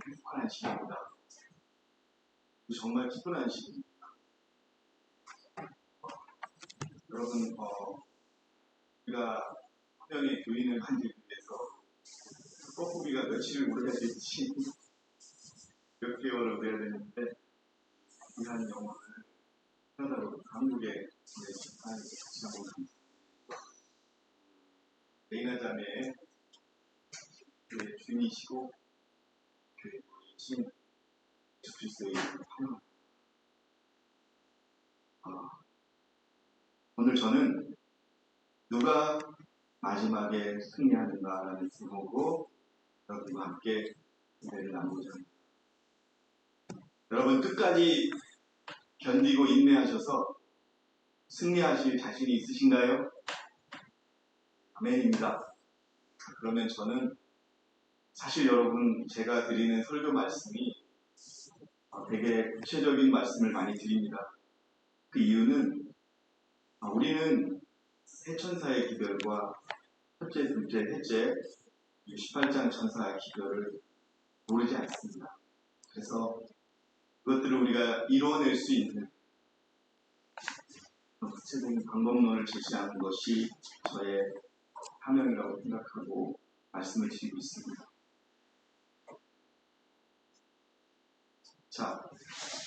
행복한 시기입니다. 정말 기쁜 시기입니다. 여러분, 우리가 한 명의 교인을 만들기 위해서 뻐꾸기가 며칠을 오래야 될지 몇 개월을 오래야 되는데 이 한 영혼을 캐나다로 한국에 보내신 하나님께 같이 한번 감사합니다. 레이나 자매의 교회 주인이시고 교회 주인이신 예수 그리스도의 이름으로 환영합니다. 오늘 저는 누가 마지막에 승리하는가라는 제목으로 여러분과 함께 은혜를 나누고자 합니다. 여러분 끝까지 견디고 인내하셔서 승리하실 자신이 있으신가요? 아멘입니다. 그러면 저는 사실 여러분 제가 드리는 설교 말씀이 되게 구체적인 말씀을 많이 드립니다. 그 이유는 우리는 세 천사의 기별과 첫째, 둘째, 셋째 18장 천사의 기별을 모르지 않습니다. 그래서 그것들을 우리가 이루어낼 수 있는 구체적인 방법론을 제시하는 것이 저의 사명이라고 생각하고 말씀을 드리고 있습니다. 자,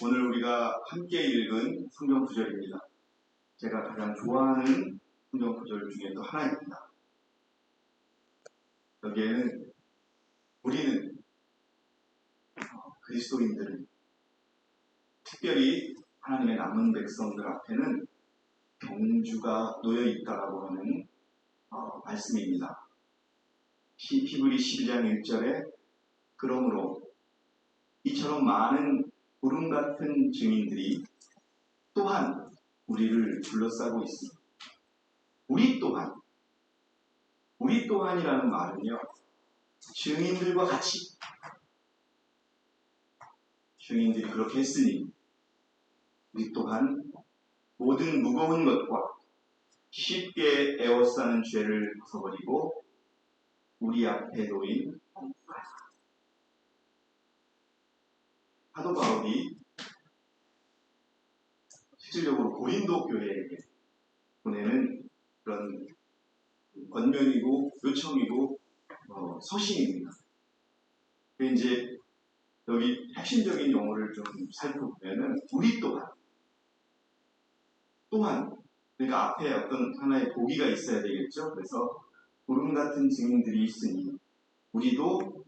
오늘 우리가 함께 읽은 성경 구절입니다. 제가 가장 좋아하는 성경 구절 중에 또 하나입니다. 여기에는 우리는 그리스도인들은 특별히 하나님의 남은 백성들 앞에는 경주가 놓여 있다라고 하는 말씀입니다. 히브리 12장 1절에 그러므로 이처럼 많은 구름 같은 증인들이 또한 우리를 둘러싸고 있습니다. 우리 또한이라는 말은요, 증인들과 같이 증인들이 그렇게 했으니 우리 또한 모든 무거운 것과 쉽게 에워싸는 죄를 벗어버리고 우리 앞에 놓인 사도 바울이 실질적으로 고린도 교회에게 보내는 그런 권면이고 요청이고 서신입니다. 이제 여기 핵심적인 용어를 좀 살펴보면은 우리 또한 그러니까 앞에 어떤 하나의 보기가 있어야 되겠죠. 그래서 구름 같은 증인들이 있으니 우리도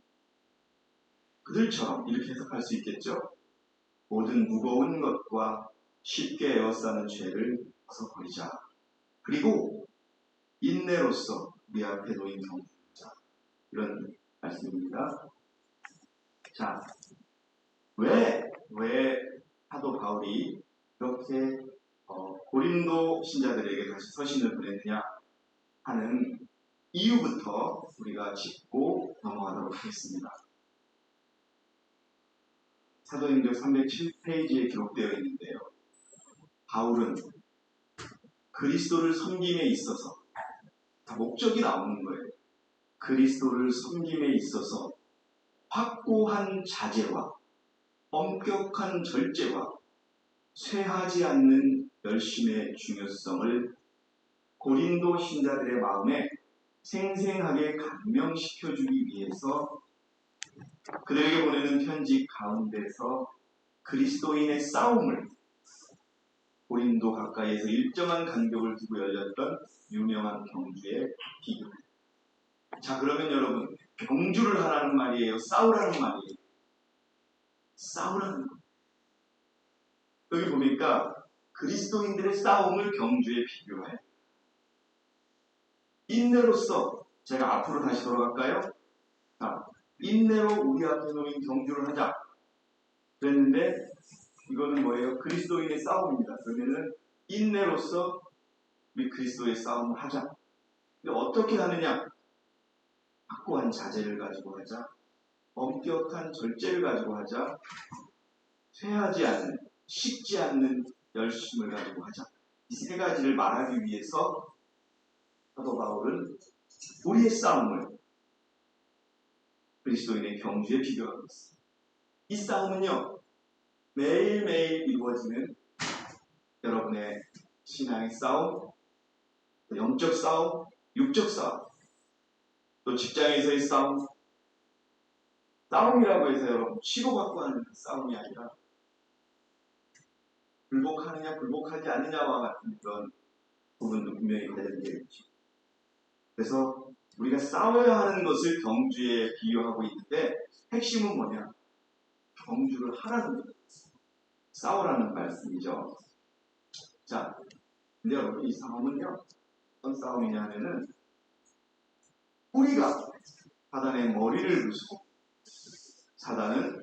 그들처럼 이렇게 해석할 수 있겠죠. 모든 무거운 것과 쉽게 에워싸는 죄를 벗어버리자. 그리고 인내로서 우리 앞에 놓인 경주자. 이런 말씀입니다. 자, 왜 사도 바울이 이렇게 고린도 신자들에게 다시 서신을 보냈느냐 하는 이유부터 우리가 짚고 넘어가도록 하겠습니다. 사도행전 307페이지에 기록되어 있는데요. 바울은 그리스도를 섬김에 있어서 목적이 나오는 거예요. 그리스도를 섬김에 있어서 확고한 자제와 엄격한 절제와 쇠하지 않는 열심의 중요성을 고린도 신자들의 마음에 생생하게 감명시켜주기 위해서 그들에게 보내는 편지 가운데서 그리스도인의 싸움을 고린도 가까이에서 일정한 간격을 두고 열렸던 유명한 경주에 비교합니다. 자, 그러면 여러분, 경주를 하라는 말이에요? 싸우라는 말이에요? 싸우라는 거예요. 여기 보니까 그리스도인들의 싸움을 경주에 비교해요. 인내로서 제가 앞으로 다시 돌아갈까요? 자, 인내로 우리 앞에 놓인 경주를 하자. 그랬는데 이거는 뭐예요? 그리스도인의 싸움입니다. 그러면은 인내로서 우리 그리스도의 싸움을 하자. 근데 어떻게 하느냐? 확고한 자제를 가지고 하자. 엄격한 절제를 가지고 하자. 쇠하지 않는, 식지 않는 열심을 가지고 하자. 이 세 가지를 말하기 위해서 사도 바울은 우리의 싸움을 그리스도인의 경주에 비교하고 있습니다. 이 싸움은요, 매일매일 이루어지는 여러분의 신앙의 싸움, 영적 싸움, 육적 싸움, 또 직장에서의 싸움, 싸움이라고 해서 여러분 치고받고 하는 싸움이 아니라 불복하느냐 불복하지 않느냐와 같은 그런 부분도 분명히 관련되어 있죠. 그래서 우리가 싸워야 하는 것을 경주에 비유하고 있는데 핵심은 뭐냐? 경주를 하라는 거예요. 싸우라는 말씀이죠. 자, 근데 여러분 이 싸움은요, 어떤 싸움이냐 하면은 우리가 사단의 머리를 부수고 사단은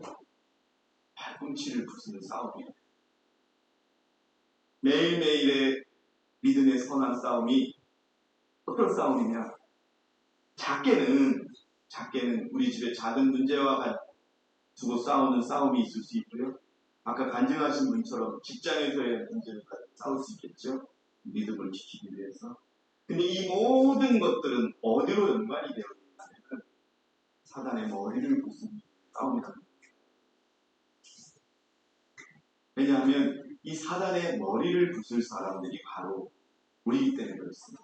발꿈치를 부수는 싸움이에요. 매일매일의 믿음의 선한 싸움이 어떤 싸움이냐? 작게는 우리 집에 작은 문제와 두고 싸우는 싸움이 있을 수 있고요. 아까 간증하신 분처럼 직장에서의 문제를 가지고 싸울 수 있겠죠. 믿음을 지키기 위해서. 근데 이 모든 것들은 어디로 연관이 되어 있냐면 사단의 머리를 부수는 싸움이다. 왜냐하면 이 사단의 머리를 부술 사람들이 바로 우리이기 때문에 그렇습니다.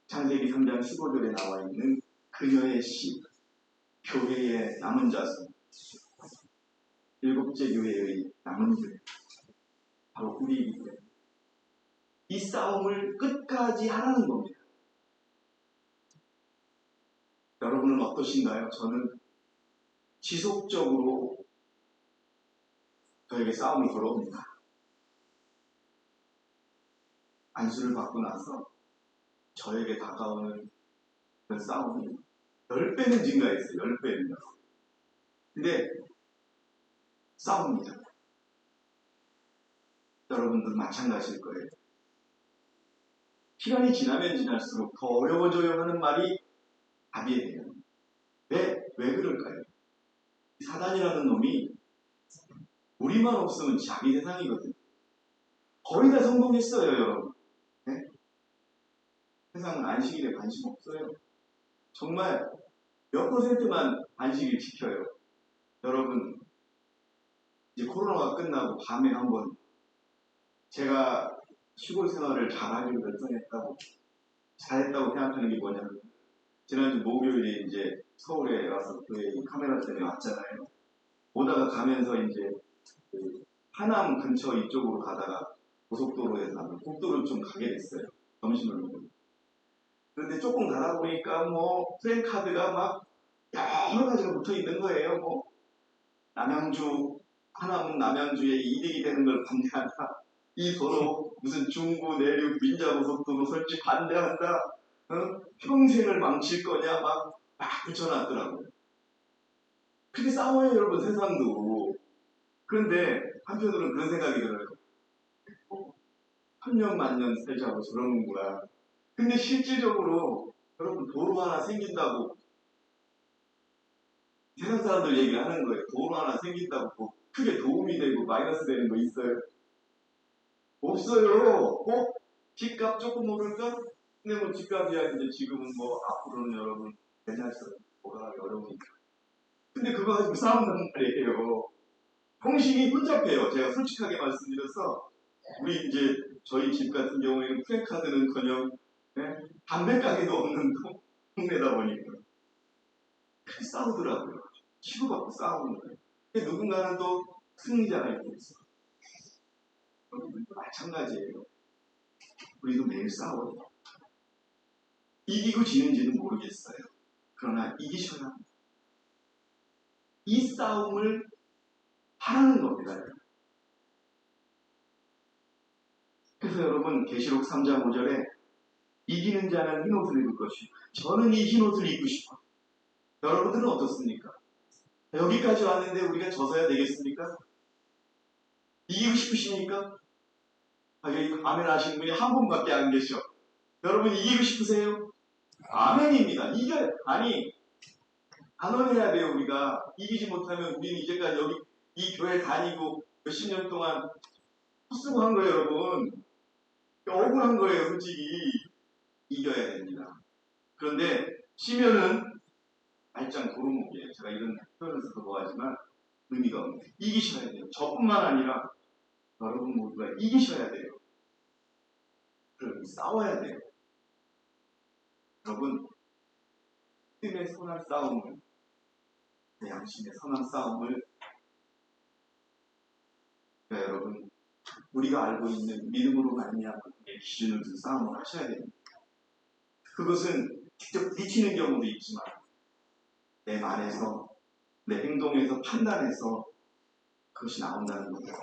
창세기 3장 15절에 나와 있는 그녀의 씨, 교회의 남은 자손, 일곱째 교회의 남은 교회, 바로 우리이기 때문에 이 싸움을 끝까지 하라는 겁니다. 여러분은 어떠신가요? 저는 지속적으로 저에게 싸움이 걸어옵니다. 안수를 받고 나서 저에게 다가오는 그 싸움이 10배는 증가했어요. 10배는요. 근데 싸웁니다. 여러분들 마찬가지일 거예요. 시간이 지나면 지날수록 더 어려워져요 하는 말이 답이에요. 왜 그럴까요? 사단이라는 놈이 우리만 없으면 자기 세상이거든요. 거의 다 성공했어요, 여러분. 네? 세상은 안식일에 관심 없어요. 정말 몇 %만 안식일 지켜요. 여러분, 이제 코로나가 끝나고 밤에 한번 제가 시골 생활을 잘하기로 잘했다고 생각하는 게 뭐냐면 지난주 목요일에 이제 서울에 와서 교회 카메라 때문에 왔잖아요. 오다가 가면서 이제 그 하남 근처 이쪽으로 가다가 고속도로에서 국도로 좀 가게 됐어요. 점심을 먹고. 그런데 조금 가다 보니까 뭐 프랜카드가 막 여러 가지가 붙어 있는 거예요. 뭐 하남 남양주에 이득이 되는 걸 반대한다. 이 도로 무슨 중부 내륙 민자고속도로 설치 반대한다. 평생을 망칠 거냐 막 붙여놨더라고요. 그게 싸워요, 여러분, 세상도. 그런데 한편으로는 그런 생각이 들어요. 천년 만년 살자고 저러는 거야. 근데 실질적으로 여러분 도로 하나 생긴다고 세상 사람들 얘기를 하는 거예요. 도로 하나 생긴다고 뭐 크게 도움이 되고 마이너스 되는 거 있어요? 없어요. 집값 조금 오를까? 근데 뭐 집값이야 이제 지금은 뭐 앞으로는 여러분 옛날처럼 돌아가기 어려우니까. 근데 그거 가지고 싸운단 말이에요. 형식이 혼잡해요. 제가 솔직하게 말씀드려서 우리 이제 저희 집 같은 경우에는 프랜카드는커녕 담배 가게도 없는 동네다 보니까 그렇게 싸우더라고요. 치고받고 싸우는 거예요. 근데 누군가는 또 승리자가 있겠죠. 마찬가지예요. 우리도 매일 싸워요. 이기고 지는지는 모르겠어요. 그러나 이기셔야 합니다. 이 싸움을 하라는 겁니다. 그래서 여러분 계시록 3장 5절에 이기는 자는 흰옷을 입을 것이고 저는 이 흰옷을 입고 싶어. 여러분들은 어떻습니까? 여기까지 왔는데 우리가 져서야 되겠습니까? 이기고 싶으십니까? 여기 아멘 하시는 분이 한 분밖에 안 계셔. 여러분 이기고 싶으세요? 아멘입니다. 단언해야 돼요. 우리가 이기지 못하면 우리는 이제까지 여기 이 교회 다니고 몇십 년 동안 헛수고한 거예요, 여러분. 억울한 거예요, 솔직히. 이겨야 됩니다. 그런데 시면은 말짱 도루묵이에요. 제가 이런 표현을 써서 뭐하지만 의미가 없는 이기셔야 돼요. 저뿐만 아니라 여러분 모두가 이기셔야 돼요. 그럼 싸워야 돼요. 여러분 믿음의 선한 싸움을, 내 양심의 선한 싸움을, 그러니까 여러분 우리가 알고 있는 믿음으로 말미암은 기준을 둔 싸움을 하셔야 됩니다. 그것은 직접 비치는 경우도 있지만 내 말에서, 내 행동에서, 판단해서 그것이 나온다는 거예요.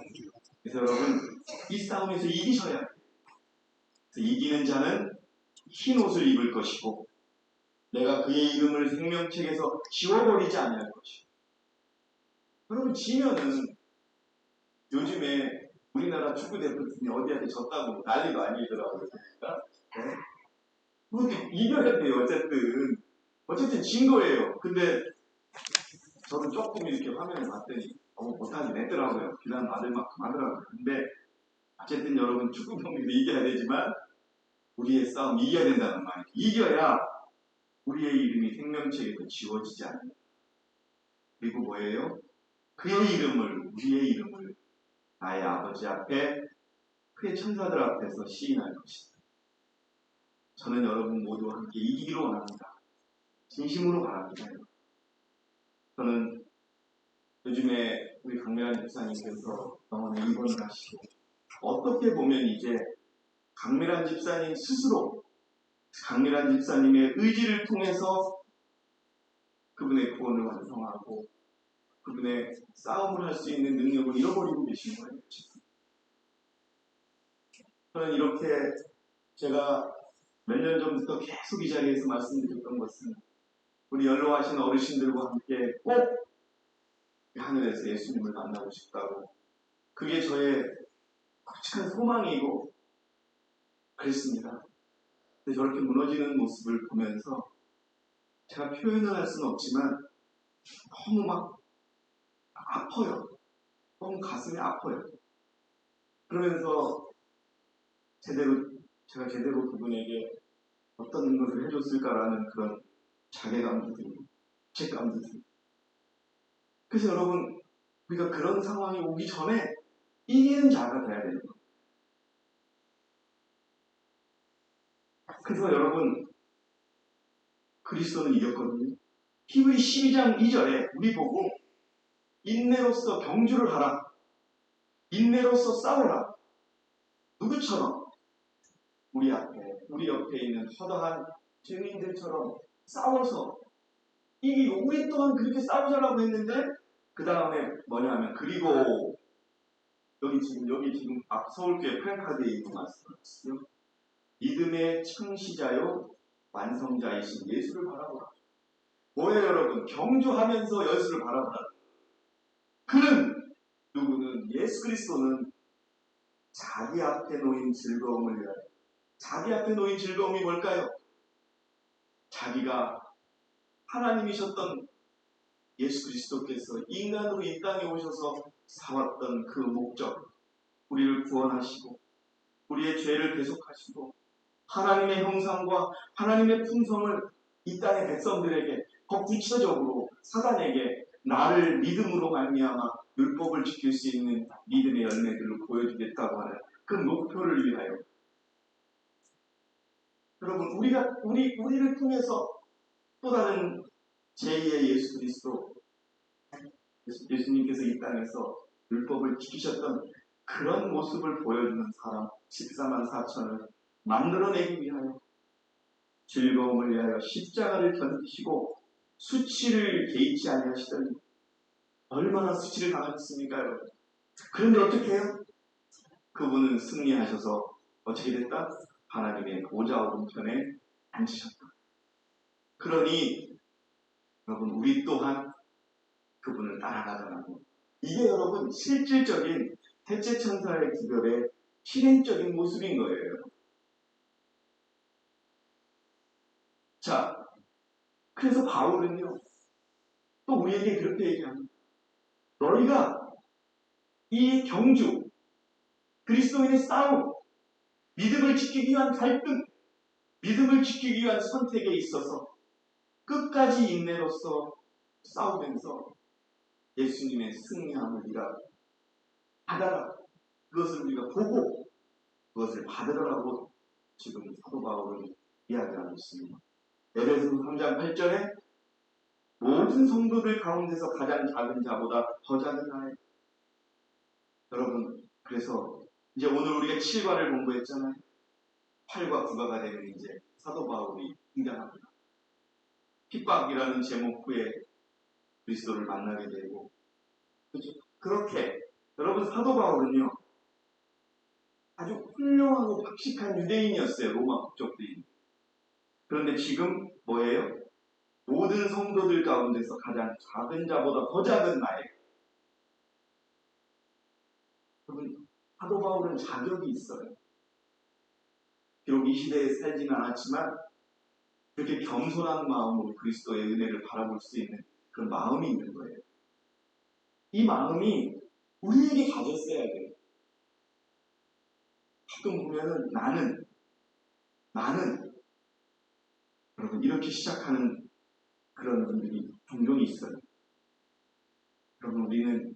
그래서 여러분 이 싸움에서 이기셔야 해요. 이기는 자는 흰 옷을 입을 것이고 내가 그의 이름을 생명책에서 지워버리지 않을 것이고. 여러분 지면은 요즘에 우리나라 축구대표팀이 어디한테 졌다고 난리도 아니더라고요. 그러니까 네? 그것도 이겨야 돼요. 어쨌든 진 거예요. 근데 저는 조금 이렇게 화면을 봤더니 못하게 냈더라고요. 비난 받을 만큼 하더라고요. 근데 어쨌든 여러분 축구 경기도 이겨야 되지만 우리의 싸움 이겨야 된다는 말이에요. 이겨야 우리의 이름이 생명책에서 지워지지 않아요. 그리고 뭐예요? 그의 이름을, 우리의 이름을 나의 아버지 앞에, 그의 천사들 앞에서 시인할 것이다. 저는 여러분 모두와 함께 이기기로 원합니다. 진심으로 바랍니다. 저는 요즘에 우리 강미란 집사님께서 병원에 입원을 하시고 어떻게 보면 이제 강미란 집사님 스스로 강미란 집사님의 의지를 통해서 그분의 구원을 완성하고 그분의 싸움을 할 수 있는 능력을 잃어버리고 계신 거예요. 저는 이렇게 제가 몇 년 전부터 계속 이 자리에서 말씀드렸던 것은 우리 연로하신 어르신들과 함께 꼭 하늘에서 예수님을 만나고 싶다고, 그게 저의 솔직한 소망이고 그랬습니다. 근데 저렇게 무너지는 모습을 보면서 제가 표현을 할 수는 없지만 너무 막 아파요. 너무 가슴이 아파요. 그러면서 제가 제대로 그분에게 어떤 것을 해줬을까라는 그런 자괴감도 들고 죄감도 들고. 그래서 여러분 우리가 그런 상황이 오기 전에 이기는 자가 돼야 되는 거예요. 그래서 여러분 그리스도는 이겼거든요. 히브리 12장 2절에 우리 보고 인내로서 경주를 하라. 인내로서 싸우라. 누구처럼? 우리 옆에 있는 허다한 죄인들처럼 싸워서 이기고, 우리 또한 그렇게 싸우자라고 했는데 그 다음에 뭐냐면 그리고 여기 지금 서울교회 프랭카드에 있는 말씀이었어요. 믿음의 창시자요 완성자이신 예수를 바라보라. 뭐예요 여러분? 경주하면서 예수를 바라보라. 그는 누구는 예수 그리스도는 자기 앞에 놓인 즐거움을 위하여. 자기 앞에 놓인 즐거움이 뭘까요? 자기가 하나님이셨던 예수 그리스도께서 인간으로 이 땅에 오셔서 살았던 그 목적, 우리를 구원하시고 우리의 죄를 대속하시고 하나님의 형상과 하나님의 품성을 이 땅의 백성들에게 더 구체적으로 사단에게 나를 믿음으로 말미암아 율법을 지킬 수 있는 믿음의 열매들을 보여주겠다고 하는 그 목표를 위하여, 여러분 우리를 통해서 또 다른 제2의 예수 그리스도, 예수님께서 이 땅에서 율법을 지키셨던 그런 모습을 보여주는 사람 14만 4천을 만들어내기 위하여 즐거움을 위하여 십자가를 견디시고 수치를 개의치 아니하시더니 얼마나 수치를 당하셨습니까 여러분? 그런데 어떻게 해요? 그분은 승리하셔서 어떻게 됐다? 하나님의 보좌 오른편에 앉으셨다. 그러니 여러분 우리 또한 그분을 따라가자라고. 이게 여러분 실질적인 대체천사의 기별의 실행적인 모습인 거예요. 자, 그래서 바울은요 또 우리에게 그렇게 얘기합니다. 너희가 이 경주, 그리스도인의 싸움, 믿음을 지키기 위한 갈등, 믿음을 지키기 위한 선택에 있어서 끝까지 인내로서 싸우면서 예수님의 승리함을 우리가 받아라. 그것을 우리가 보고 그것을 받으라고 지금 사도 바울은 이야기하고 있습니다. 에베소서 3장 8절에 모든 성도들 가운데서 가장 작은 자보다 더 작은 나의. 여러분, 그래서 이제 오늘 우리가 7과를 공부했잖아요. 8과 9과가 되면 이제 사도 바울이 등장합니다. 핍박이라는 제목 후에 그리스도를 만나게 되고, 그렇죠? 그렇게 여러분, 사도 바울은요 아주 훌륭하고 박식한 유대인이었어요. 로마 국적주의. 그런데 지금 뭐예요? 모든 성도들 가운데서 가장 작은 자보다 더 작은 나의. 여러분, 사도 바울은 자격이 있어요. 비록 이 시대에 살지는 않았지만 그렇게 겸손한 마음으로 그리스도의 은혜를 바라볼 수 있는 그런 마음이 있는 거예요. 이 마음이 우리에게 가졌어야 돼요. 가끔 보면은 나는 여러분 이렇게 시작하는 그런 분들이 종종 있어요. 여러분, 우리는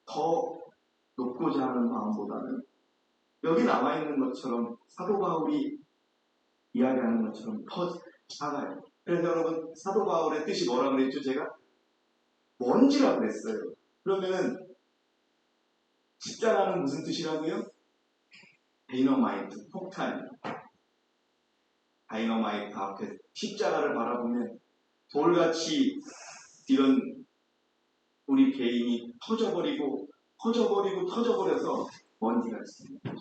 더 높고자 하는 마음보다는 여기 나와 있는 것처럼 사도 바울이 이야기하는 것처럼 더 작아요. 그래서 여러분, 사도 바울의 뜻이 뭐라고 그랬죠? 제가 먼지라고 그랬어요. 그러면 십자가는 무슨 뜻이라고요? 다이너마이트, 폭탄. 다이너마이트 앞에 십자가를 바라보면 돌같이 이런 우리 개인이 터져버려서 먼지가 있습니다.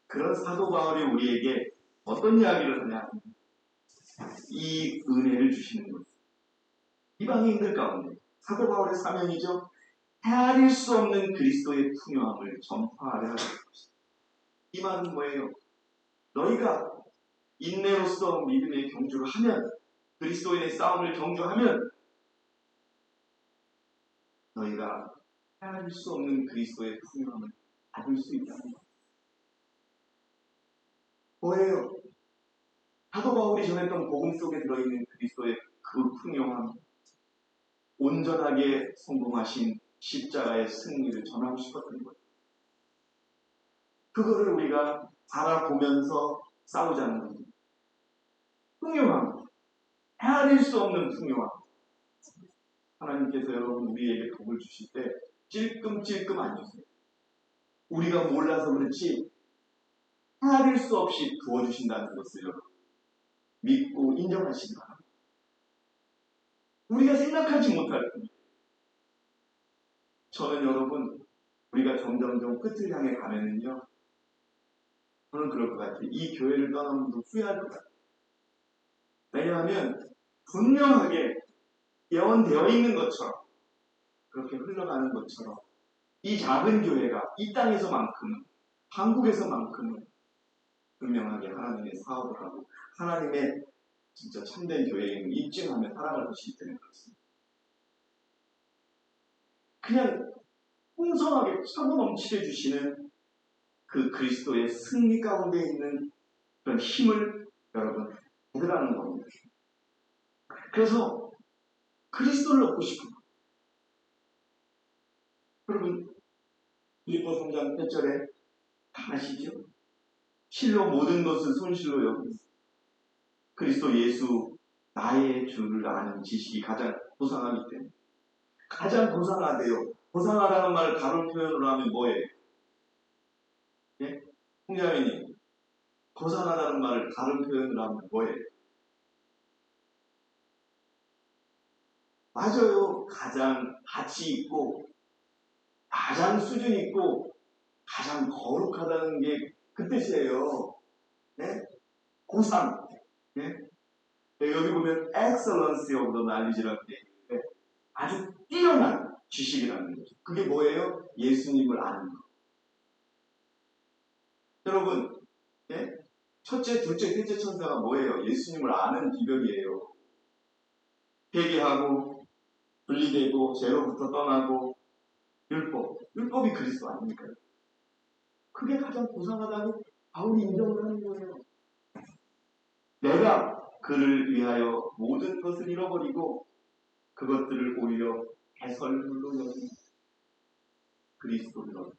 그런 사도 바울이 우리에게 어떤 이야기를 하냐? 이 은혜를 주시는 거예요. 이방인들 가운데 사도 바울의 사명이죠. 헤아릴 수 없는 그리스도의 풍요함을 전파하려 하는 것입니다. 이 말은 뭐예요? 너희가 인내로서 믿음의 경주를 하면, 그리스도인의 싸움을 경주하면 너희가 헤아릴 수 없는 그리스도의 풍요함을 받을 수 있다는 것. 뭐예요? 사도 바울이 전했던 복음 속에 들어있는 그리스도의 그 풍요함, 온전하게 성공하신 십자가의 승리를 전하고 싶었던 거예요. 그거를 우리가 바라보면서 싸우자는 겁니다. 풍요함, 헤아릴 수 없는 풍요함. 하나님께서 여러분 우리에게 복을 주실 때 찔끔찔끔 안 주세요. 우리가 몰라서 그렇지 헤아릴 수 없이 부어주신다는 것을 여러분 믿고 인정하시기 바랍니다. 우리가 생각하지 못할 겁니다. 저는 여러분, 우리가 점점점 끝을 향해 가면은요, 저는 그럴 것 같아요. 이 교회를 떠나면 후회할 것 같아요. 왜냐하면 분명하게 예언되어 있는 것처럼, 그렇게 흘러가는 것처럼 이 작은 교회가 이 땅에서만큼은, 한국에서만큼은 분명하게 하나님의 사업을 하고 하나님의 진짜 참된 교회임을 입증하며 살아갈 것이기 때문에 그렇습니다. 그냥 풍성하게 차고 넘치게 주시는 그 그리스도의 승리 가운데 있는 그런 힘을 여러분 받으라는 겁니다. 그래서 그리스도를 얻고 싶은 거예요. 여러분, 빌립보 3장 8절에 다 아시죠? 실로 모든 것을 손실로 여기고 그리스도 예수 나의 주를 아는 지식이 가장 고상하기 때문에. 가장 고상하대요. 고상하다는 말을 다른 표현으로 하면 뭐예요? 예? 홍자매님, 고상하다는 말을 다른 표현으로 하면 뭐예요? 맞아요. 가장 가치 있고 가장 수준 있고 가장 거룩하다는 게 그 뜻이에요. 네? 고상. 네? 여기 보면 excellence of the knowledge라고 되어 있는데 아주 뛰어난 지식이라는 거죠. 그게 뭐예요? 예수님을 아는 것. 여러분, 네? 첫째, 둘째, 셋째 천사가 뭐예요? 예수님을 아는 비결이에요. 회개하고 분리되고 죄로부터 떠나고 율법이 그리스도 아닙니까? 그게 가장 고상하다고 바울이 인정을 하는 거예요. 내가 그를 위하여 모든 것을 잃어버리고 그것들을 오히려 배설물로 여기고 그리스도를 얻는.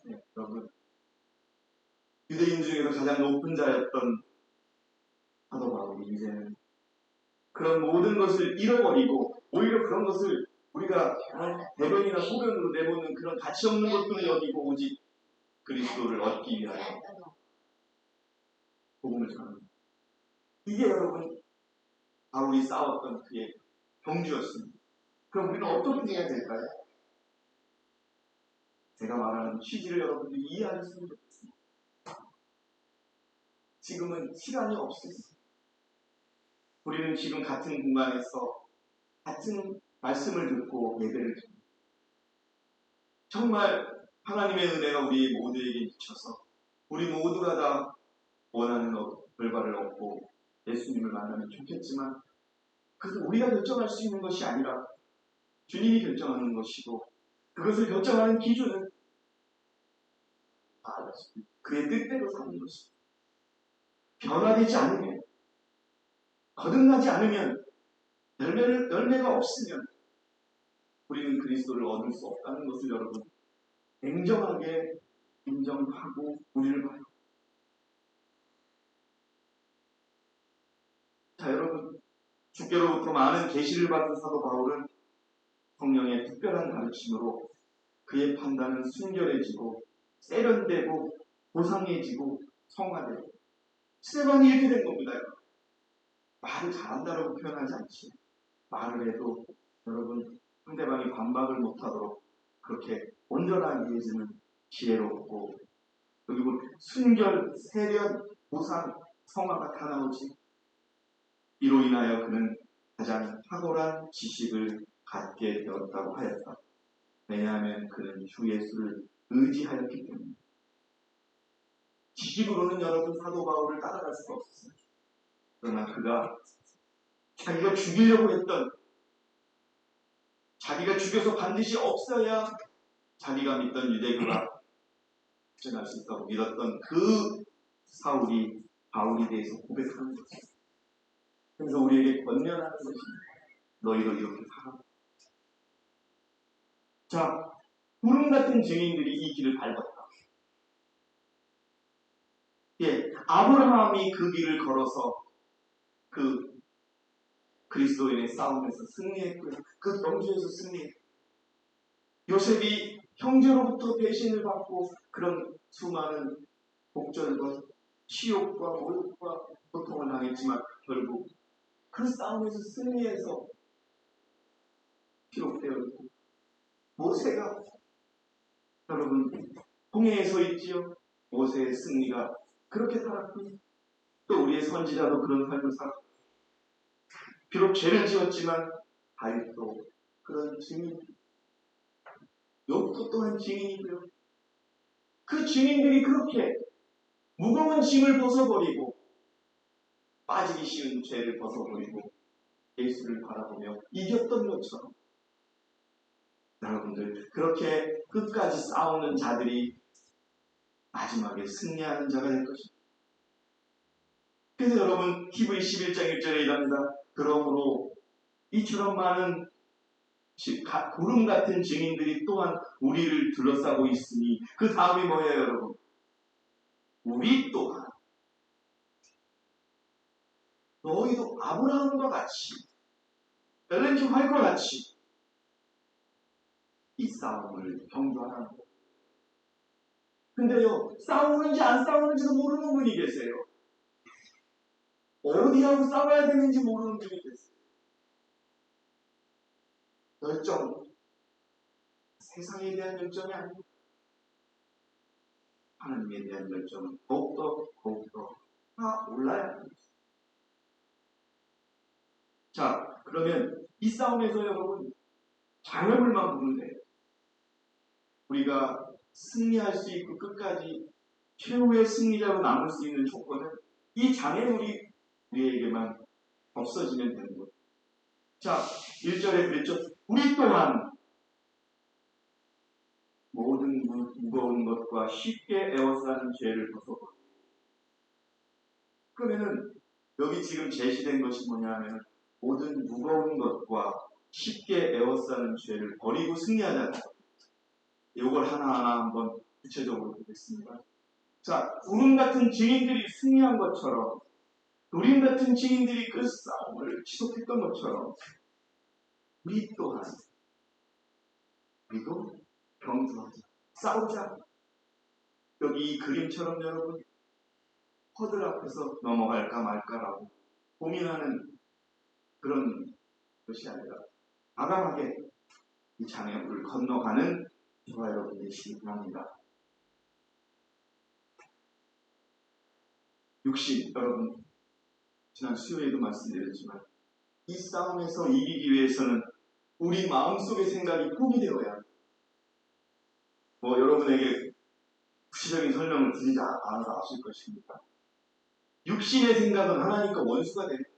네, 여러분, 유대인 중에서 가장 높은 자였던 사도 바울이 이제는 그런 모든 것을 잃어버리고 오히려 그런 것을 우리가 대변이나 소변으로 내보는 그런 가치 없는 것들을 여기고 오직 그리스도를 얻기 위하여 복음을 전합니다. 이게 여러분 바울이 싸웠던 그의 경주였습니다. 그럼 우리는 어떻게 해야 될까요? 제가 말하는 취지를 여러분들이 이해하셨으면 좋겠습니다. 지금은 시간이 없습니다. 우리는 지금 같은 공간에서 같은 말씀을 듣고 예배를 드립니다. 정말 하나님의 은혜가 우리 모두에게 미쳐서 우리 모두가 다 원하는 결과를 얻고 예수님을 만나면 좋겠지만 그것은 우리가 결정할 수 있는 것이 아니라 주님이 결정하는 것이고 그것을 결정하는 기준은 그의 뜻대로 사는 것입니다. 변화되지 않으면 거듭나지 않으면 열매가 없으면 우리는 그리스도를 얻을 수 없다는 것을 여러분 냉정하게 인정하고 우리를 봐요. 자, 여러분, 주께로부터 많은 계시를 받은 사도 바울은 성령의 특별한 가르침으로 그의 판단은 순결해지고 세련되고 고상해지고 성화되고 스테반이 이렇게 된 겁니다. 말을 잘한다라고 표현하지 않지. 말을 해도 여러분 상대방이 반박을 못하도록 그렇게 온전하게 해주는 지혜롭고 그리고 순결, 세련, 고상, 성화가 다 나오지. 이로 인하여 그는 가장 탁월한 지식을 갖게 되었다고 하였다. 왜냐하면 그는 주 예수를 의지하였기 때문에. 지식으로는 여러분 사도 바울을 따라갈 수가 없었어요. 그러나 그가 자기가 죽이려고 했던, 자기가 죽여서 반드시 없어야 자기가 믿던 유대교가 실현할 수 있다고 믿었던 그 사울이 바울에 대해서 고백하는 것입니다. 그래서 우리에게 권면하는 것입니다. 너희도 이렇게 살아. 자, 구름 같은 증인들이 이 길을 밟았다. 예, 아브라함이 그 길을 걸어서 그 그리스도인의 싸움에서 승리했고요. 그 경주에서 승리했고 요셉이 형제로부터 배신을 받고 그런 수많은 복절과 치욕과 모욕과 고통을 당했지만 결국 그 싸움에서 승리해서 기록되어 있고 모세가 여러분 홍해에 서 있지요. 모세의 승리가 그렇게 살았고 또 우리의 선지자도 그런 삶을 살았고 비록 죄를 지었지만 다윗도 그런 증인, 욥도 또한 증인이고요. 그 증인들이 그렇게 무거운 짐을 벗어버리고 빠지기 쉬운 죄를 벗어버리고 예수를 바라보며 이겼던 것처럼 여러분들 그렇게 끝까지 싸우는 자들이 마지막에 승리하는 자가 될 것입니다. 그래서 여러분 히브리 11장 1절에 이랍니다. 그러므로 이처럼 많은 구름 같은 증인들이 또한 우리를 둘러싸고 있으니 그 다음이 뭐예요 여러분? 우리 또한 너희도 아브라함과 같이 엘렌 지 화이트와 같이 이 싸움을 경주하라는 거예요. 근데요 싸우는지 안 싸우는지도 모르는 분이 계세요. 어디하고 싸워야 되는지 모르는 분이 계세요. 열정, 세상에 대한 열정이 아니고 하나님에 대한 열정은 더욱더 다 올라야 합니다. 자, 그러면 이 싸움에서 여러분 장애물만 보면 돼요. 우리가 승리할 수 있고 끝까지 최후의 승리자로 남을 수 있는 조건은 이 장애물이 우리에게만 없어지면 되는 거예요. 자, 1절에 그랬죠. 우리 또한 모든 무거운 것과 쉽게 에워싸는 죄를 벗어버려. 그러면은 여기 지금 제시된 것이 뭐냐 하면 모든 무거운 것과 쉽게 에워싸는 죄를 버리고 승리하자는 것. 이걸 하나하나 한번 구체적으로 보겠습니다. 자, 구름 같은 증인들이 승리한 것처럼, 우림 같은 증인들이 그 싸움을 지속했던 것처럼, 우리도 경주하자, 싸우자. 여기 이 그림처럼 여러분, 허들 앞에서 넘어갈까 말까라고 고민하는 그런 것이 아니라 과감하게 이 장애물을 건너가는 저와 여러분이 되시기 바랍니다. 육신, 여러분 지난 수요일에도 말씀드렸지만 이 싸움에서 이기기 위해서는 우리 마음속의 생각이 포기되어야 합니다. 여러분에게 구체적인 설명을 드리지 않아서 아실 것입니다. 육신의 생각은 하나님과 원수가 됩니다.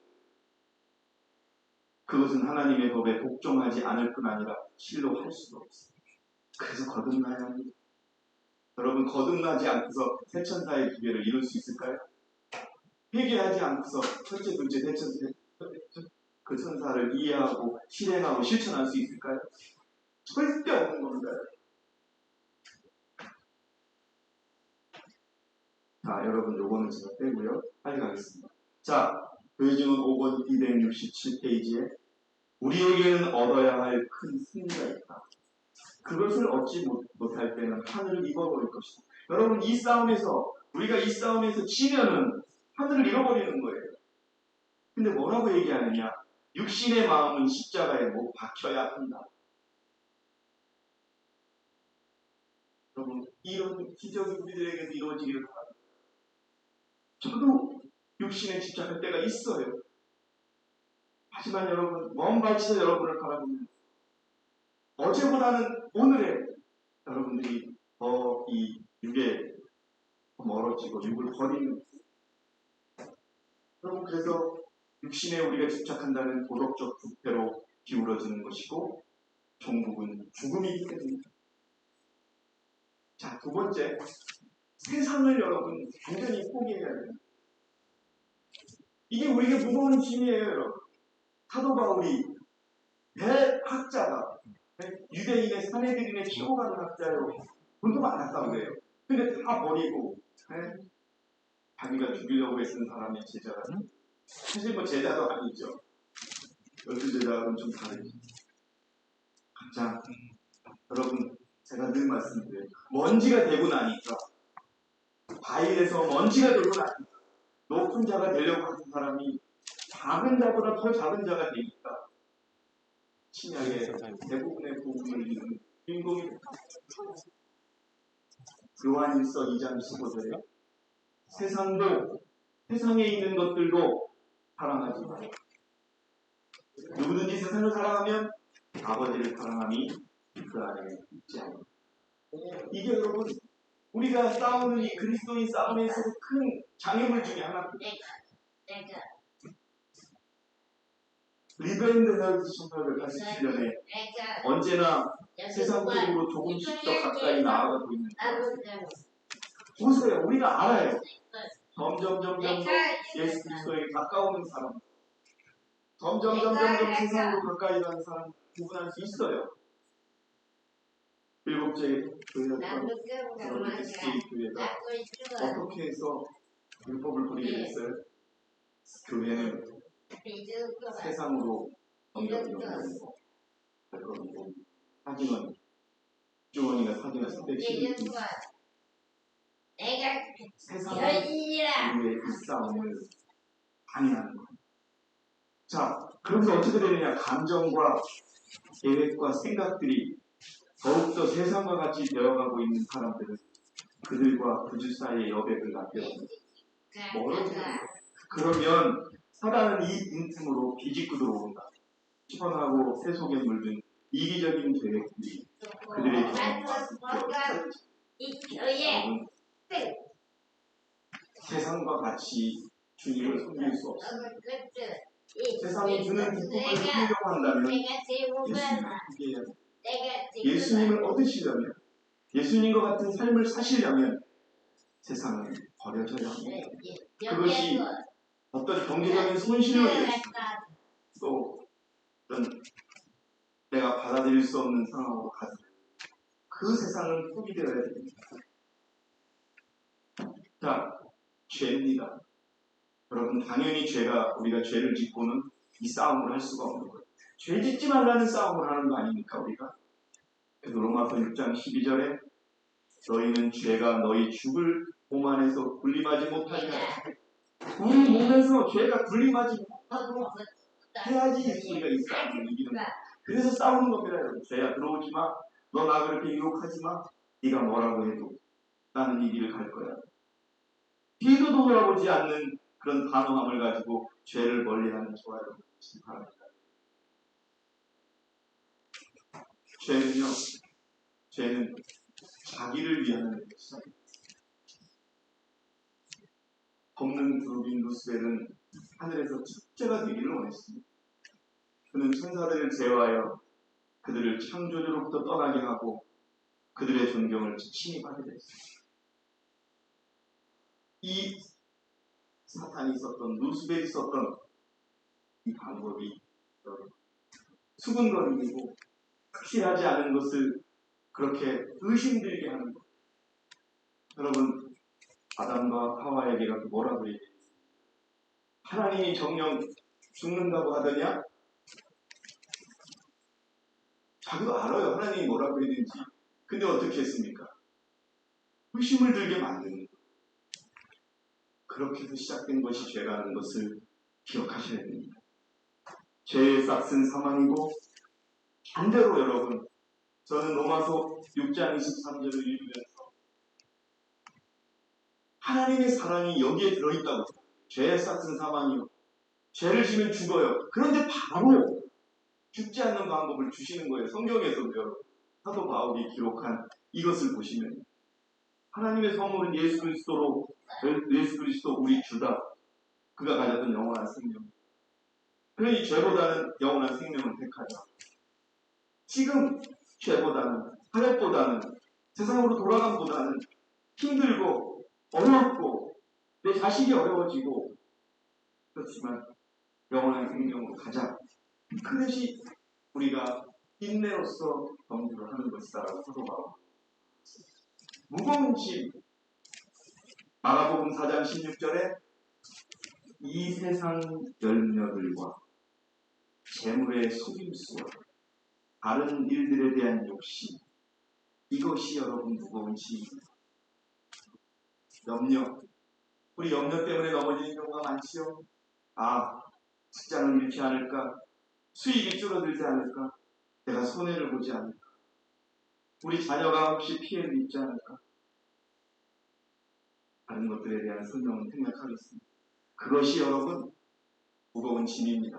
그것은 하나님의 법에 복종하지 않을 뿐 아니라 실로 할 수도 없습니다. 그래서 거듭나야 합니다. 여러분, 거듭나지 않고서 새천사의 기회를 이룰 수 있을까요? 회개하지 않고서 첫째, 둘째, 대천사 그 천사를 이해하고 실행하고 실천할 수 있을까요? 절대 없는 겁니다. 자, 여러분, 요거는 제가 빼고요. 빨리 가겠습니다. 자, 교회증은 5권 267페이지에 우리에게는 얻어야 할 큰 승리가 있다. 그것을 얻지 못할 때는 하늘을 잃어버릴 것이다. 여러분, 우리가 이 싸움에서 지면은 하늘을 잃어버리는 거예요. 근데 뭐라고 얘기하느냐? 육신의 마음은 십자가에 못 박혀야 한다. 여러분, 이런 기적이 우리들에게도 이루어지기를 바랍니다. 저도 육신에 집착할 때가 있어요. 하지만 여러분, 먼 발치에서 여러분을 바라보면 어제보다는 오늘에 여러분들이 이 육에 멀어지고 육을 버리는, 여러분, 그래서 육신에 우리가 집착한다는 도덕적 부패로 기울어지는 것이고 종국은 죽음이기 때문입니다. 자, 두 번째, 세상을 여러분 완전히 포기해야 됩니다. 이게 우리에게 무거운 짐이에요, 여러분. 사도 바울이 대학자가 유대인의 사내들인의 최고가는 학자로 돈도 많았다고 그래요. 근데 다 버리고 자기가 죽이려고 했던 사람의 제자가 사실 제자도 아니죠. 열두 제자는 좀 다르죠. 자, 여러분, 제가 늘 말씀드려요. 먼지가 되고 나니까, 바위에서 먼지가 되고 나니까 높은 자가 되려고 하는 사람이 작은 자보다 더 작은 자가 되니까 신약의 대부분의 복음을 읽는 주인공이 됩니다. 요한일서 2장 15절에 세상에 있는 것들도 사랑하지 마라. 누구든지 세상을 사랑하면 아버지를 사랑함이 그 안에 있지 않습니다. 이게 여러분, 우리가 싸우는 이 그리스도인 싸움에서 큰 장애물 중에 하나입니다. 리베인드 헬스 1887년에 언제나 세상적으로 조금씩 더 가까이 나아가고 있는 거예요. 보세요. 우리가 알아요. 점점 예수 그리스도에게 가까워오는 사람, 점점 세상으로 가까이 가는 사람 구분할 수 있어요. 일곱째 교회였던 SK 교회가 어떻게 해서 율법을 부리게 됐어요? 교회는 세상으로 점점 연결되고 사진은 주원이가 사진을 312 세상은 우리의 이 싸움을 방해하는 거예요. 자, 그러면서 어떻게 되느냐? 감정과 계획과 생각들이 더욱더 세상과 같이 되어가고 있는 사람들은 그들과 구주 사이의 여백을 남겨놓는 멀어지는 거예요. 그러면 사단은 이 빈틈으로 비집고 들어온다. 시원하고 세속에 물든 이기적인 계획들이 그들의 경험과 세상과 같이 주님을 섬길 수 없습니다. 세상이 주는 기쁨을 누리려고 한다면 예수님을 포기해야 합니다. 예수님을 얻으시려면, 예수님과 같은 삶을 사시려면 세상을 버려져야 합니다. 그것이 어떤 경제적인 손실로 인해서 또 어떤 내가 받아들일 수 없는 상황으로 가서 그 세상은 포기되어야 됩니다. 자, 죄입니다. 여러분, 당연히 우리가 죄를 짓고는 이 싸움을 할 수가 없는 거예요. 죄 짓지 말라는 싸움을 하는 거 아닙니까, 우리가? 그래서 로마서 6장 12절에 너희는 죄가 너희 죽을 몸 안에서 군림하지 못하게 하라. 우리 몸에서 죄가 군림하지 못하도록 해야지 우리가 이 싸움을 이기는 거예요. 그래서 싸우는 겁니다, 여러분. 죄야 들어오지 마. 너 나 그렇게 유혹하지 마. 네가 뭐라고 해도 나는 이 길을 갈 거야. 뒤도 돌아보지 않는 그런 단호함을 가지고 죄를 멀리하는 저와 여러분 되시기 바랍니다. 죄는 자기를 위하는 것이다. 덮는 두루빈 루스벨은 하늘에서 첫째가 되기를 원했습니다. 그는 천사들을 제어하여 그들을 창조주로부터 떠나게 하고 그들의 존경을 침입하게 됐습니다. 이 사탄이 썼던, 루스벨이 썼던 이 방법이 수근거리고 확실하지 않은 것을 그렇게 의심들게 하는 것. 여러분, 아담과 하와에게가 뭐라고 얘기했어요? 하나님이 정령 죽는다고 하더냐? 자기도 알아요. 하나님이 뭐라고 했는지. 근데 어떻게 했습니까? 의심을 들게 만드는 거예요. 그렇게 해서 시작된 것이 죄라는 것을 기억하셔야 됩니다. 죄의 싹은 사망이고, 반대로 여러분, 저는 로마서 6장 23절을 읽으면서 하나님의 사랑이 여기에 들어있다고. 죄의 싹은 사망이요. 죄를 지면 죽어요. 그런데 바로 죽지 않는 방법을 주시는 거예요. 성경에서도요. 사도 바울이 기록한 이것을 보시면 하나님의 선물은 예수 그리스도 우리 주다. 그가 가졌던 영원한 생명. 그러니 죄보다는 영원한 생명을 택하자. 지금 죄보다는, 타협보다는, 세상으로 돌아감보다는 힘들고 어렵고 내 자식이 어려워지고 그렇지만 영원한 생명으로 가자. 그것이 우리가 인내로서 경주를 하는 것이다라고 사도 바울. 무거운 짐. 마가복음 4장 16절에 이 세상 열녀들과 재물의 속임수와 다른 일들에 대한 욕심, 이것이 여러분 무거운 짐입니다. 염려. 우리 염려 때문에 넘어지는 경우가 많지요. 직장을 잃지 않을까? 수입이 줄어들지 않을까? 내가 손해를 보지 않을까? 우리 자녀가 혹시 피해를 입지 않을까? 다른 것들에 대한 설명은 생략하겠습니다. 그것이 여러분 무거운 짐입니다.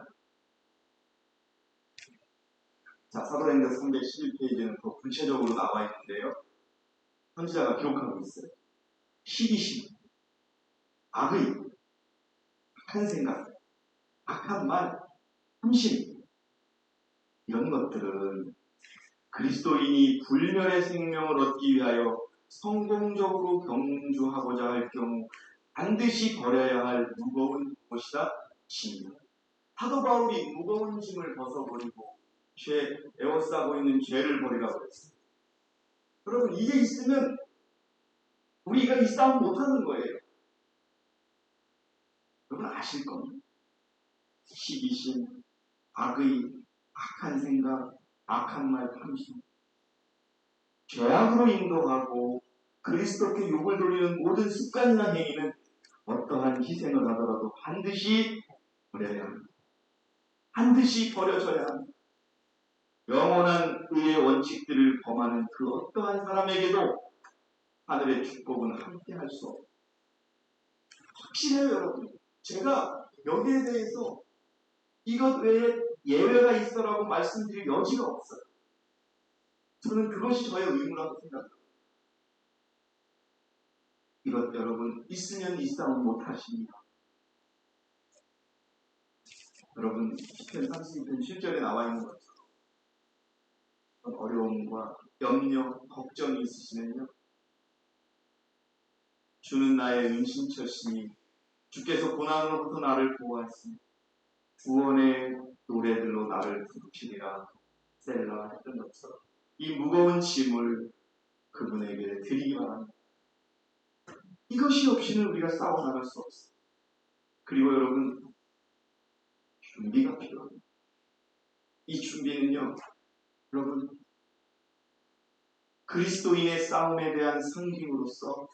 자, 사도행전 311페이지는 더 구체적으로 나와 있는데요. 선지자가 기록하고 있어요. 시기심, 악의, 악한 생각, 악한 말, 함심, 이런 것들은 그리스도인이 불멸의 생명을 얻기 위하여 성공적으로 경주하고자 할 경우 반드시 버려야 할 무거운 것이다. 짐입니다. 사도 바울이 무거운 짐을 벗어버리고 에워싸고 있는 죄를 버리라고 했습니다. 여러분, 이게 있으면 우리가 이 싸움 못하는 거예요. 여러분 아실 겁니다. 시기심, 악의, 악한 생각, 악한 말, 탐심, 죄악으로 인도하고 그리스도께 욕을 돌리는 모든 습관이나 행위는 어떠한 희생을 하더라도 반드시 버려야 합니다. 반드시 버려져야 합니다. 영원한 의의 원칙들을 범하는 그 어떠한 사람에게도 하늘의 축복은 함께할 수 없습니다. 확실해요, 여러분. 제가 여기에 대해서 이것 외에 예외가 있어라고 말씀드릴 여지가 없어요. 저는 그것이 저의 의무라고 생각합니다. 이것 여러분 있으면 이 싸움 못하십니다. 여러분 시편 32편 7절에 나와 있는 것처럼 어려움과 염려, 걱정이 있으시면요. 주는 나의 은신처시니 주께서 고난으로부터 나를 보호하시니 구원의 노래들로 나를 부르시리라. 스텔라 했던 것처럼 이 무거운 짐을 그분에게 드리기 바랍니다. 이것이 없이는 우리가 싸워나갈 수 없어요. 그리고 여러분, 준비가 필요합니다. 이 준비는요, 여러분, 그리스도인의 싸움에 대한 상징으로서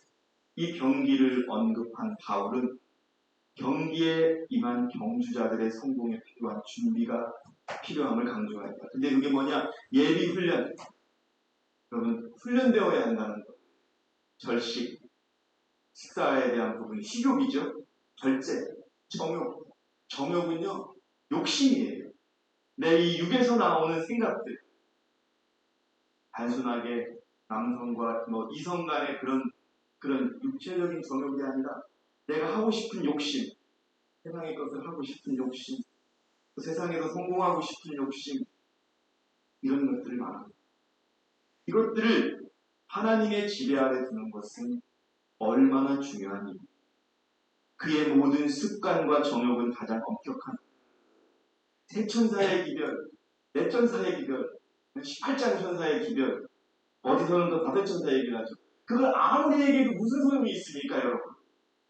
이 경기를 언급한 바울은 경기에 임한 경주자들의 성공에 필요한 준비가 필요함을 강조합니다. 근데 그게 뭐냐? 예비 훈련. 여러분, 훈련되어야 한다는 것. 절식, 식사에 대한 부분이 식욕이죠. 절제, 정욕. 정욕은요, 욕심이에요. 내 이 육에서 나오는 생각들. 단순하게 남성과 이성 간의 그런 육체적인 정욕이 아니라 내가 하고 싶은 욕심, 세상의 것을 하고 싶은 욕심, 또 세상에서 성공하고 싶은 욕심, 이런 것들이 많아요. 이것들을 하나님의 지배 아래 두는 것은 얼마나 중요한 일입니까? 그의 모든 습관과 정욕은 가장 엄격한 세 천사의 기별, 네 천사의 기별, 18장 천사의 기별, 어디서는 또 다섯 천사 얘기를 하죠. 그걸 아무리 얘기해도 무슨 소용이 있습니까, 여러분?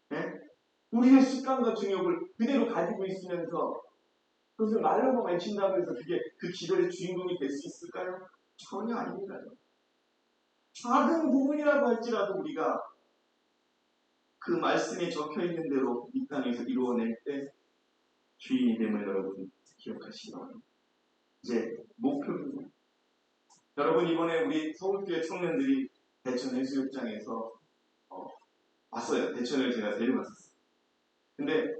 네? 우리의 습관과 정욕을 그대로 가지고 있으면서 그것을 말로만 외친다고 해서 그게 그 기별의 주인공이 될 수 있을까요? 전혀 아닙니다. 작은 부분이라고 할지라도 우리가 그 말씀에 적혀 있는 대로 이 땅에서 이루어낼 때 주인이 됨을 여러분 기억하시기 바랍니다. 이제 목표입니다. 여러분, 이번에 우리 서울교회 청년들이 대천 해수욕장에서 왔어요. 대천을 제가 데려갔었어요. 근데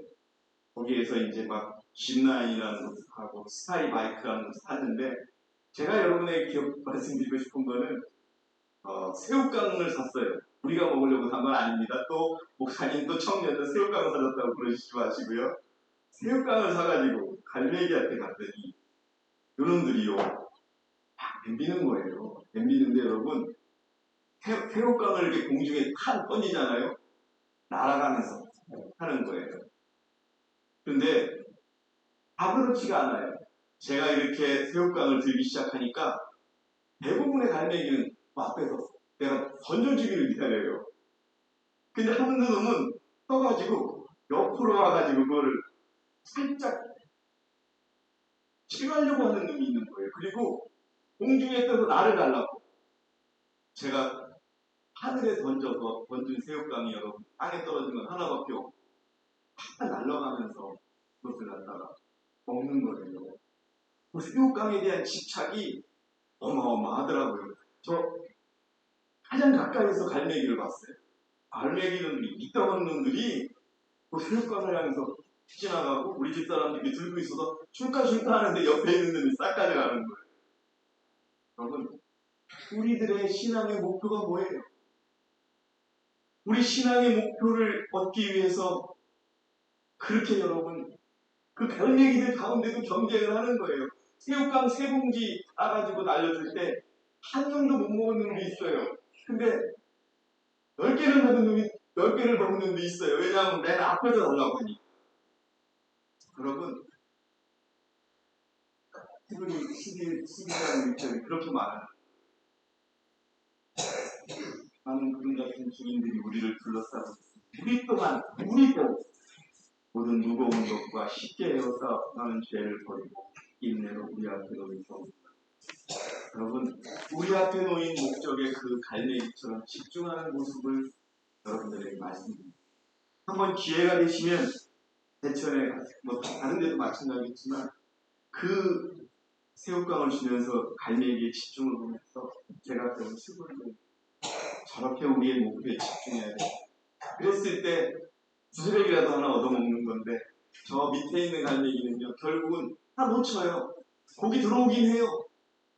거기에서 이제 막 짚라인이라는 것을 하고 스카이바이크라는 것을 하는데 제가 여러분에게 말씀드리고 싶은 거는 새우깡을 샀어요. 우리가 먹으려고 산 건 아닙니다. 또 목사님 또 청년들 새우깡을 사줬다고 그러시지 마시고요. 새우깡을 사가지고 갈매기한테 갔더니 요놈들이요 막 덤비는 거예요. 덤비는데 여러분 새우깡을 이렇게 공중에 던지잖아요. 날아가면서 하는 거예요. 근데 다 그렇지가 않아요. 제가 이렇게 새우깡을 들기 시작하니까 대부분의 갈매기는 앞에서 내가 던져주기를 기다려요. 근데 한 놈은 떠가지고 옆으로 와가지고 그거를 살짝 치가려고 하는 놈이 있는 거예요. 그리고 공중에 떠서 나를 달라고. 제가 하늘에 던져서 던진 새우깡이 여러분 땅에 떨어진 건 하나밖에 없고 팍 날아가면서 그것을 갖다가 먹는 거예요. 그 새우깡에 대한 집착이 어마어마하더라고요. 저 가장 가까이서 갈매기를 봤어요. 갈매기들이 이따만 놈들이 그 새우깡을 향해서 지나가고 우리 집 사람들이 들고 있어서 출까 하는데 옆에 있는 놈이 싹 가져가는 거예요. 여러분, 우리들의 신앙의 목표가 뭐예요? 우리 신앙의 목표를 얻기 위해서 그렇게 여러분 그 갈매기들 가운데도 경쟁을 하는 거예요. 새우깡 세 봉지 따가지고 날려줄 때 한 명도 못 먹은 놈도 있어요. 근데 10개를 먹은 놈이 10개를 먹은 놈도 있어요. 왜냐하면 맨 앞에서 올라오니. 여러분, 특별히 12장 1절이 그렇게 많아요. 많은 그런 같은 주인들이 우리를 둘러싸고 있습니다. 우리도 모든 무거운 것과 쉽게 에워싸는 죄를 버리고 인내로 우리 앞에 놓인 경우입니다. 여러분, 우리 앞에 놓인 목적에 그 갈매기처럼 집중하는 모습을 여러분들에게 말씀드립니다. 한번 기회가 되시면 대천에 다른 데도 마찬가지지만 그 새우깡을 주면서 갈매기의 집중을 보면서 제가 그런 수고를 저렇게 우리의 목표에 집중해야 돼. 그랬을 때 두드레기라도 하나 얻어먹는 건데 저 밑에 있는 갈매기는요 결국은 다 놓쳐요. 고기 들어오긴 해요.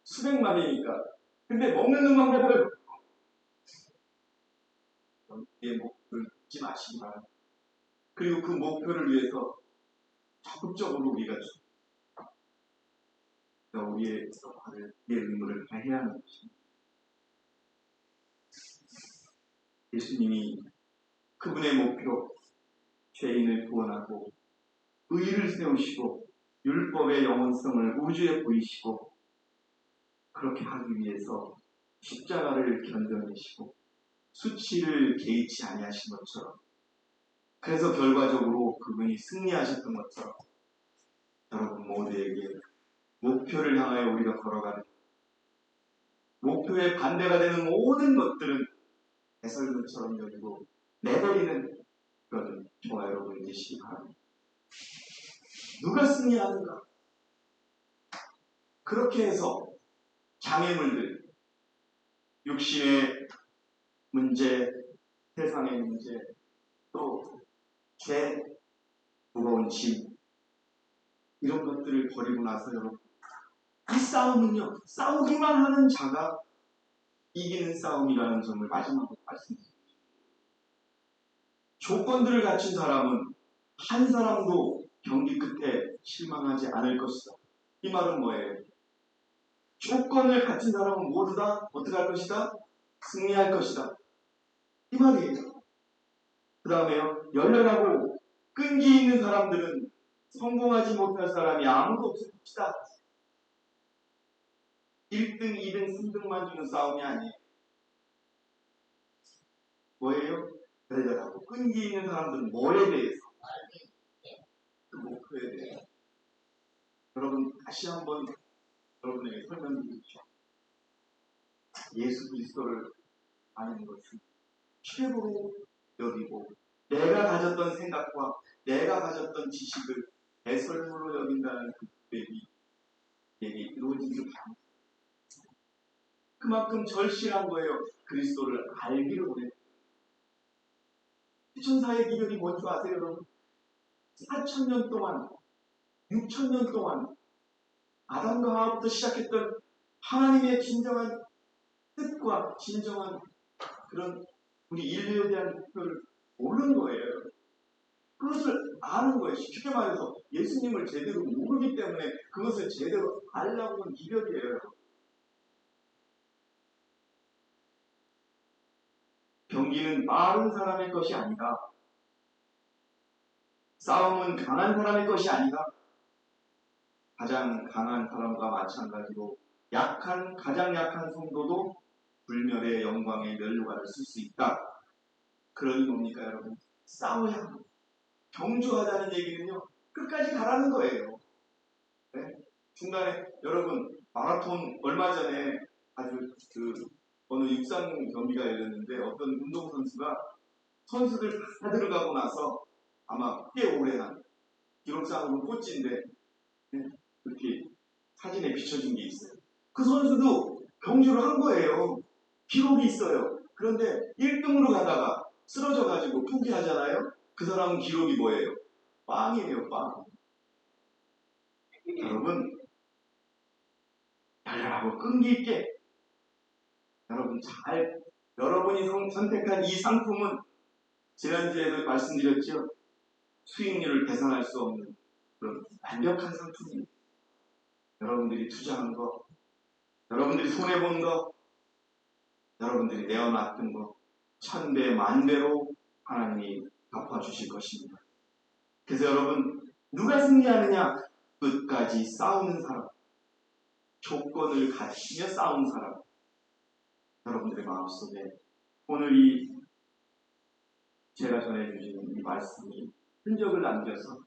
수백 마리니까. 근데 먹는 놈만 배워요. 우리의 목표를 잊지 마시기 바랍니다. 그리고 그 목표를 위해서 적극적으로 우리가 우리의 의무를 다해야 하는 것입니다. 예수님이 그분의 목표, 죄인을 구원하고 의를 세우시고 율법의 영원성을 우주에 보이시고 그렇게 하기 위해서 십자가를 견뎌내시고 수치를 개의치 아니하신 것처럼, 그래서 결과적으로 그분이 승리하셨던 것처럼 여러분 모두에게 목표를 향하여 우리가 걸어가는, 목표에 반대가 되는 모든 것들은 배설물처럼 여기고 내버리는 그런 저와 여러분이 되시기 바랍니다. 누가 승리하는가? 그렇게 해서 장애물들, 육신의 문제, 세상의 문제, 또 죄, 무거운 짐, 이런 것들을 버리고 나서 여러분, 이 싸움은요, 싸우기만 하는 자가 이기는 싸움이라는 점을 마지막으로 말씀드립니다. 조건들을 갖춘 사람은 한 사람도 경기 끝에 실망하지 않을 것이다. 이 말은 뭐예요? 조건을 갖춘 사람은 모두 다 어떻게 할 것이다? 승리할 것이다. 이 말이에요. 그 다음에요, 열렬하고 끈기 있는 사람들은 성공하지 못할 사람이 아무도 없을 것이다. 1등, 2등, 3등만 주는 싸움이 아니에요. 뭐예요? 열렬하고 끈기 있는 사람들은 뭐에 대해서? 그 목표에 대해서. 여러분, 다시 한번 여러분에게 설명드리죠. 예수 그리스도를 아는 것은 최고로 여기고, 내가 가졌던 생각과 내가 가졌던 지식을 배설물로 여긴다는 그 고백이 내게 이루어지기 바랍니다. 그만큼 절실한 거예요. 그리스도를 알기를 원해요. 천사의 기별이 뭔지 아세요, 여러분? 4,000년 동안, 6,000년 동안 아담과 하와부터 시작했던 하나님의 진정한 뜻과 진정한 그런 우리 인류에 대한 목표를 모르는 거예요. 그것을 아는 거예요. 쉽게 말해서 예수님을 제대로 모르기 때문에 그것을 제대로 알라고 하는 이별이에요. 경기는 빠른 사람의 것이 아니다. 싸움은 강한 사람의 것이 아니다. 가장 강한 사람과 마찬가지로 가장 약한 성도도 불멸의 영광의 면류관을 쓸 수 있다. 그러니 뭡니까, 여러분? 싸워야 합니다. 경주하자는 얘기는요, 끝까지 가라는 거예요. 네? 중간에 여러분 마라톤 얼마 전에 아주 어느 육상 경기가 열렸는데 어떤 운동선수가 선수들 다 들어가고 나서 아마 꽤 오래한 기록상으로 꽂힌데 그렇게 사진에 비춰진 게 있어요. 그 선수도 경주를 한 거예요. 기록이 있어요. 그런데 1등으로 가다가 쓰러져가지고 포기하잖아요. 그 사람은 기록이 뭐예요? 빵이에요, 빵. 여러분, 열렬하고 끈기 있게 여러분이 선택한 이 상품은 지난주에도 말씀드렸죠. 수익률을 계산할 수 없는 그런 완벽한 상품입니다. 여러분들이 투자한 거, 여러분들이 손해본 거, 여러분들이 내어놨던 거 1000배, 10,000배로 하나님이 갚아주실 것입니다. 그래서 여러분, 누가 승리하느냐? 끝까지 싸우는 사람, 조건을 갖추며 싸우는 사람. 여러분들의 마음속에 오늘 제가 전해주신 이 말씀이 흔적을 남겨서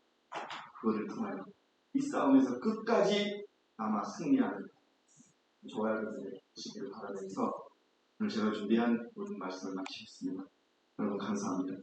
그것을 통하여 이 싸움에서 끝까지 아마 승리하는 저와 여러분들이 되시기를 바라면서 오늘 제가 준비한 모든 말씀을 마치겠습니다. 여러분 감사합니다.